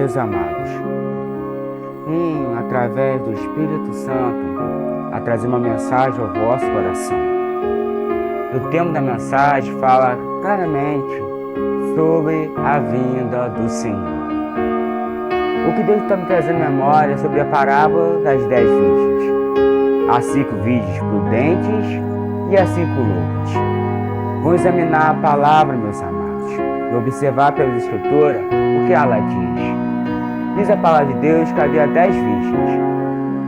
Meus amados, vim através do Espírito Santo a trazer uma mensagem ao vosso coração. O tema da mensagem fala claramente sobre a vinda do Senhor. O que Deus está me trazendo à memória é sobre a parábola das 10 virgens. As 5 virgens prudentes e as 5 loucas. Vamos examinar a palavra, meus amados, e observar pela Escritura o que ela diz. Diz a palavra de Deus que havia 10 virgens,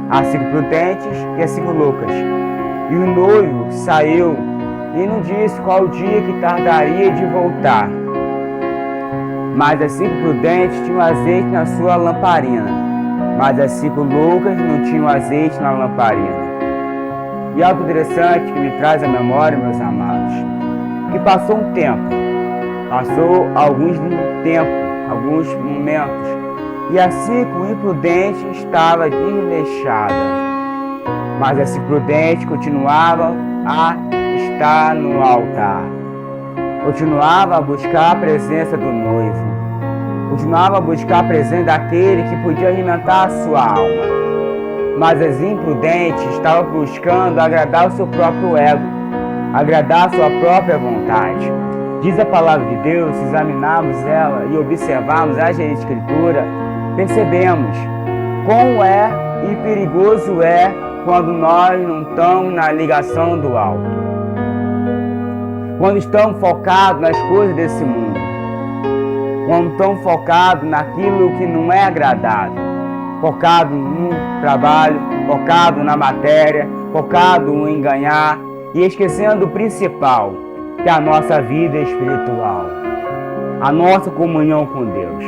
as 5 prudentes e as 5 loucas. E o noivo saiu e não disse qual o dia que tardaria de voltar. Mas as 5 prudentes tinham azeite na sua lamparina, mas as 5 loucas não tinham azeite na lamparina. E algo interessante que me traz à memória, meus amados, que passou um tempo, passou alguns momentos, e a 5 imprudentes estava desleixada, mas a 5 prudentes continuava a estar no altar, continuava a buscar a presença do noivo, continuava a buscar a presença daquele que podia alimentar a sua alma. Mas as imprudentes estavam buscando agradar o seu próprio ego, agradar a sua própria vontade. Diz a palavra de Deus, se examinarmos ela e observarmos a Escritura, percebemos quão e perigoso é quando nós não estamos na ligação do alto. Quando estamos focados nas coisas desse mundo. Quando estamos focados naquilo que não é agradável. Focado no trabalho, focado na matéria, focado em ganhar e esquecendo o principal, que é a nossa vida espiritual, a nossa comunhão com Deus.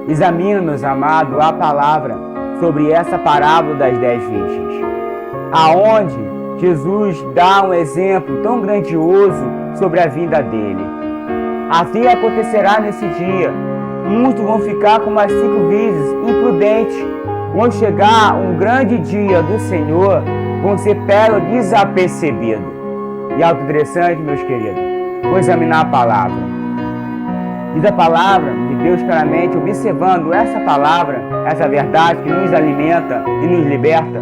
Examina, meus amados, a palavra sobre essa parábola das 10 virgens, aonde Jesus dá um exemplo tão grandioso sobre a vinda dele. Assim acontecerá nesse dia, muitos vão ficar como as 5 virgens imprudentes. Quando chegar um grande dia do Senhor, vão ser pegos desapercebidos. E algo interessante, meus queridos, vou examinar a palavra. Diz a palavra de Deus claramente, observando essa palavra, essa verdade que nos alimenta e nos liberta.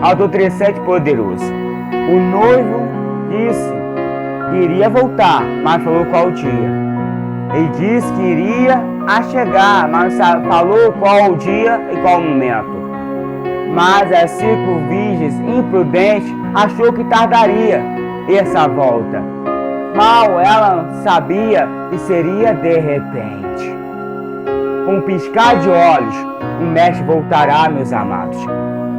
Algo interessante e poderoso. O noivo disse que iria voltar, mas falou qual dia. Ele disse que iria a chegar, mas falou qual o dia e qual o momento. Mas as 5 virgens imprudentes achou que tardaria essa volta. Mal ela sabia que seria de repente. Com um piscar de olhos, o mestre voltará, meus amados.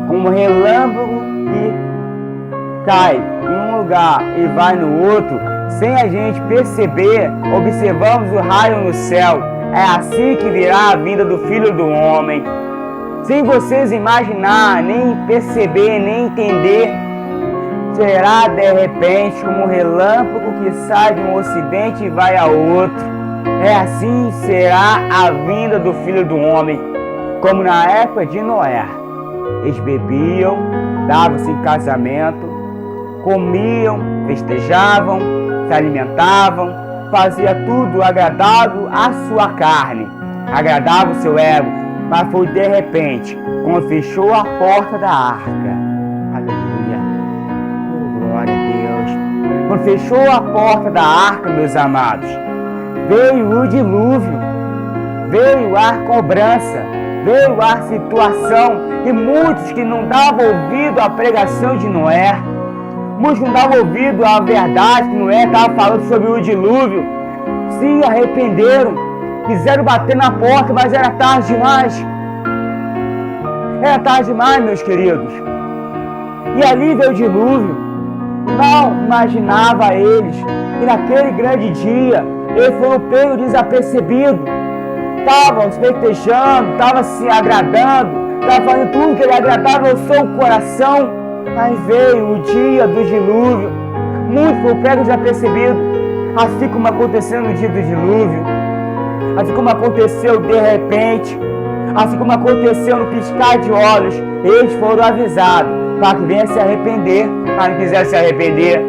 Como um relâmpago que cai em um lugar e vai no outro, sem a gente perceber, observamos o raio no céu. É assim que virá a vinda do Filho do Homem. Sem vocês imaginar, nem perceber, nem entender, será de repente como um relâmpago que sai de um ocidente e vai a outro. É assim será a vinda do Filho do Homem, como na época de Noé. Eles bebiam, davam-se em casamento, comiam, festejavam, se alimentavam, fazia tudo agradável à sua carne, agradável ao seu ego, mas foi de repente, quando fechou a porta da arca. Aleluia. Oh, glória a Deus. Quando fechou a porta da arca, meus amados, veio o dilúvio, veio a cobrança, veio a situação, e muitos que não davam ouvido à pregação de Noé, muitos que não davam ouvido à verdade que Noé estava falando sobre o dilúvio, se arrependeram, quiseram bater na porta, mas era tarde demais. Era tarde demais, meus queridos. E ali veio o dilúvio. Não imaginava eles que naquele grande dia eles foram pegos desapercebidos. Estavam se festejando, estavam se agradando, estavam fazendo tudo que lhe agradava ao seu coração. Mas veio o dia do dilúvio. Muitos foram pegos desapercebidos, assim como aconteceu no dia do dilúvio, assim como aconteceu de repente, assim como aconteceu no piscar de olhos. Eles foram avisados para que venham se arrepender, para que quiser se arrepender.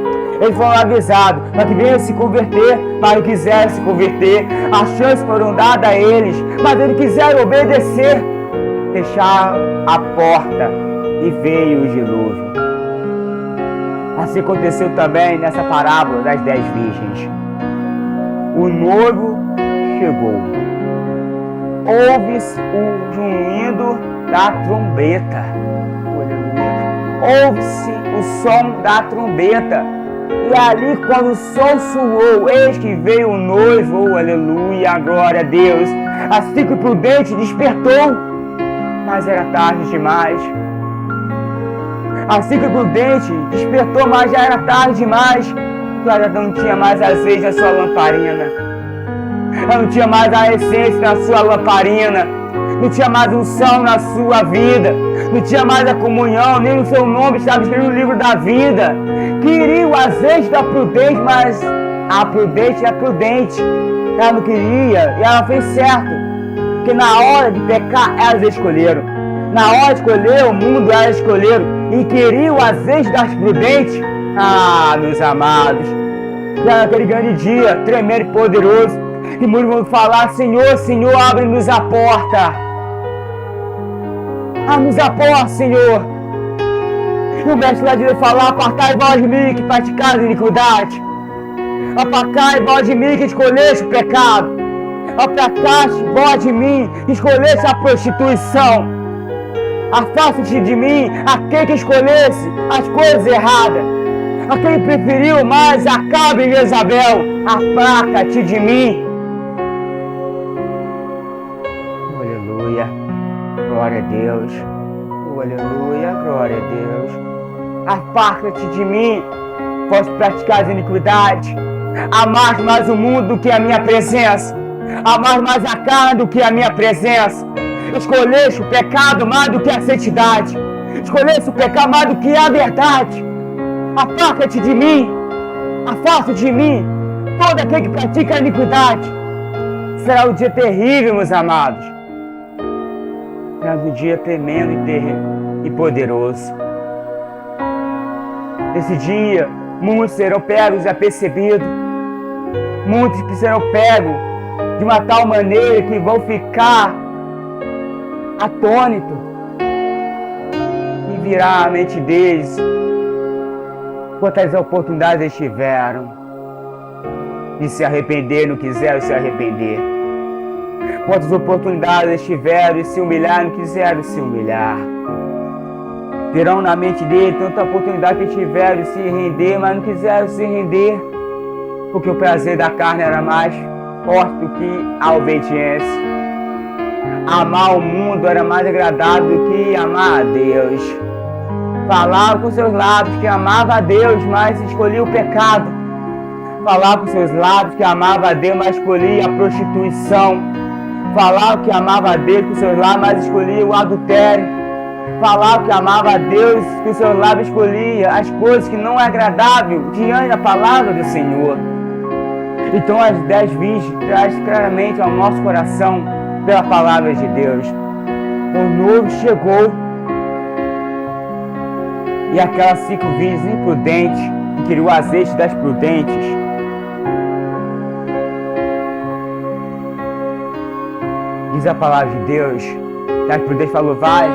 Eles foram avisados para que venham se converter, mas não quiseram se converter. As chances foram dadas a eles, mas eles quiseram obedecer. Fecharam a porta e veio o dilúvio. Assim aconteceu também nessa parábola das 10 virgens. O noivo chegou. Ouve-se o zunido da trombeta. Aleluia. Ouve-se o som da trombeta. E ali, quando o som soou, eis que veio o noivo. Aleluia, glória a Deus. Assim que o prudente despertou, mas era tarde demais. Assim que o prudente despertou, mas já era tarde demais. Ela não tinha mais azeite na sua lamparina. Ela não tinha mais a essência na sua lamparina. Não tinha mais unção na sua vida. Não tinha mais a comunhão, nem o seu nome estava escrito no livro da vida. Queria o azeite da prudente, mas a prudente é prudente. Ela não queria e ela fez certo. Porque na hora de pecar, elas escolheram. Na hora de escolher o mundo, elas escolheram. E queria o azeite das prudentes. Ah, meus amados. Já naquele grande dia, tremendo e poderoso, que muitos vão falar: Senhor, Senhor, abre-nos a porta. Abre-nos a porta, Senhor. E o mestre lá de falar: apartai vós de mim que praticais iniquidade. Apartai vós de mim que escolheste o pecado. Apartaste vós de mim que escolheste a prostituição. Afaste-te de mim aquele que escolhesse as coisas erradas. Aquele preferiu mais Acabe e Jezabel. Aparta-te de mim. Aleluia, glória a Deus. Aleluia, glória a Deus. Aparta-te de mim, posso praticar as iniquidades. Amar mais o mundo do que a minha presença. Amar mais a carne do que a minha presença. Escolheste o pecado mais do que a santidade. Escolheste o pecado mais do que a verdade. Aparta-te de mim. Afasta de mim todo aquele que pratica a iniquidade. Será um dia terrível, meus amados. Será um dia tremendo e poderoso. Nesse dia, muitos serão pegos e apercebidos. Muitos serão pegos de uma tal maneira que vão ficar atônitos. E virá a mente deles quantas oportunidades eles tiveram de se arrepender, não quiseram se arrepender. Quantas oportunidades eles tiveram de se humilhar, não quiseram se humilhar. Virão na mente dele tanta oportunidade que tiveram de se render, mas não quiseram se render, porque o prazer da carne era mais forte do que a obediência. Amar o mundo era mais agradável do que amar a Deus. Falava com seus lábios que amava a Deus, mas escolhia o pecado. Falava com seus lábios que amava a Deus, mas escolhia a prostituição. Falava que amava a Deus com seus lábios, mas escolhia o adultério. Falava que amava a Deus com seus lábios, escolhia as coisas que não é agradável diante da palavra do Senhor. Então as 10 virgens traz claramente ao nosso coração pela palavra de Deus. O noivo chegou e aquelas 5 virgens imprudentes que queriam o azeite das prudentes diz a palavra de Deus que as prudentes falou: vai,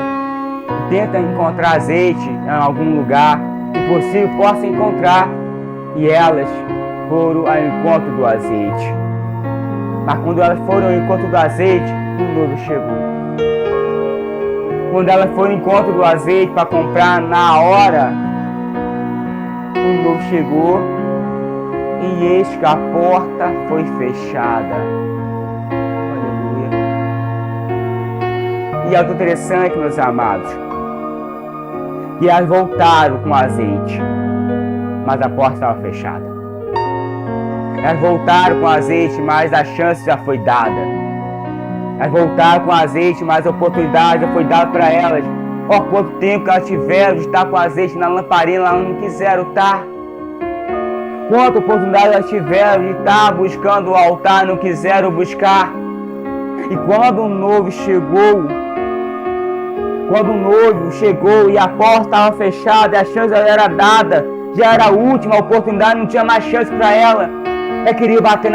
tenta encontrar azeite em algum lugar que possível possa encontrar. E elas foram ao encontro do azeite. Mas quando elas foram ao encontro do azeite, o noivo chegou. Quando elas foram ao encontro do azeite para comprar na hora, o noivo chegou e eis que a porta foi fechada. Aleluia. E é algo interessante, meus amados, que elas voltaram com azeite, mas a porta estava fechada. Elas voltaram com azeite, mas a chance já foi dada. Elas voltaram com azeite, mas a oportunidade já foi dada para elas. Ó, quanto tempo que elas tiveram de estar com azeite na lamparina, elas não quiseram estar. Quanta oportunidade elas tiveram de estar buscando o altar, não quiseram buscar. E quando o noivo chegou, e a porta estava fechada e a chance era dada, já era a última oportunidade, não tinha mais chance para ela. Queria bater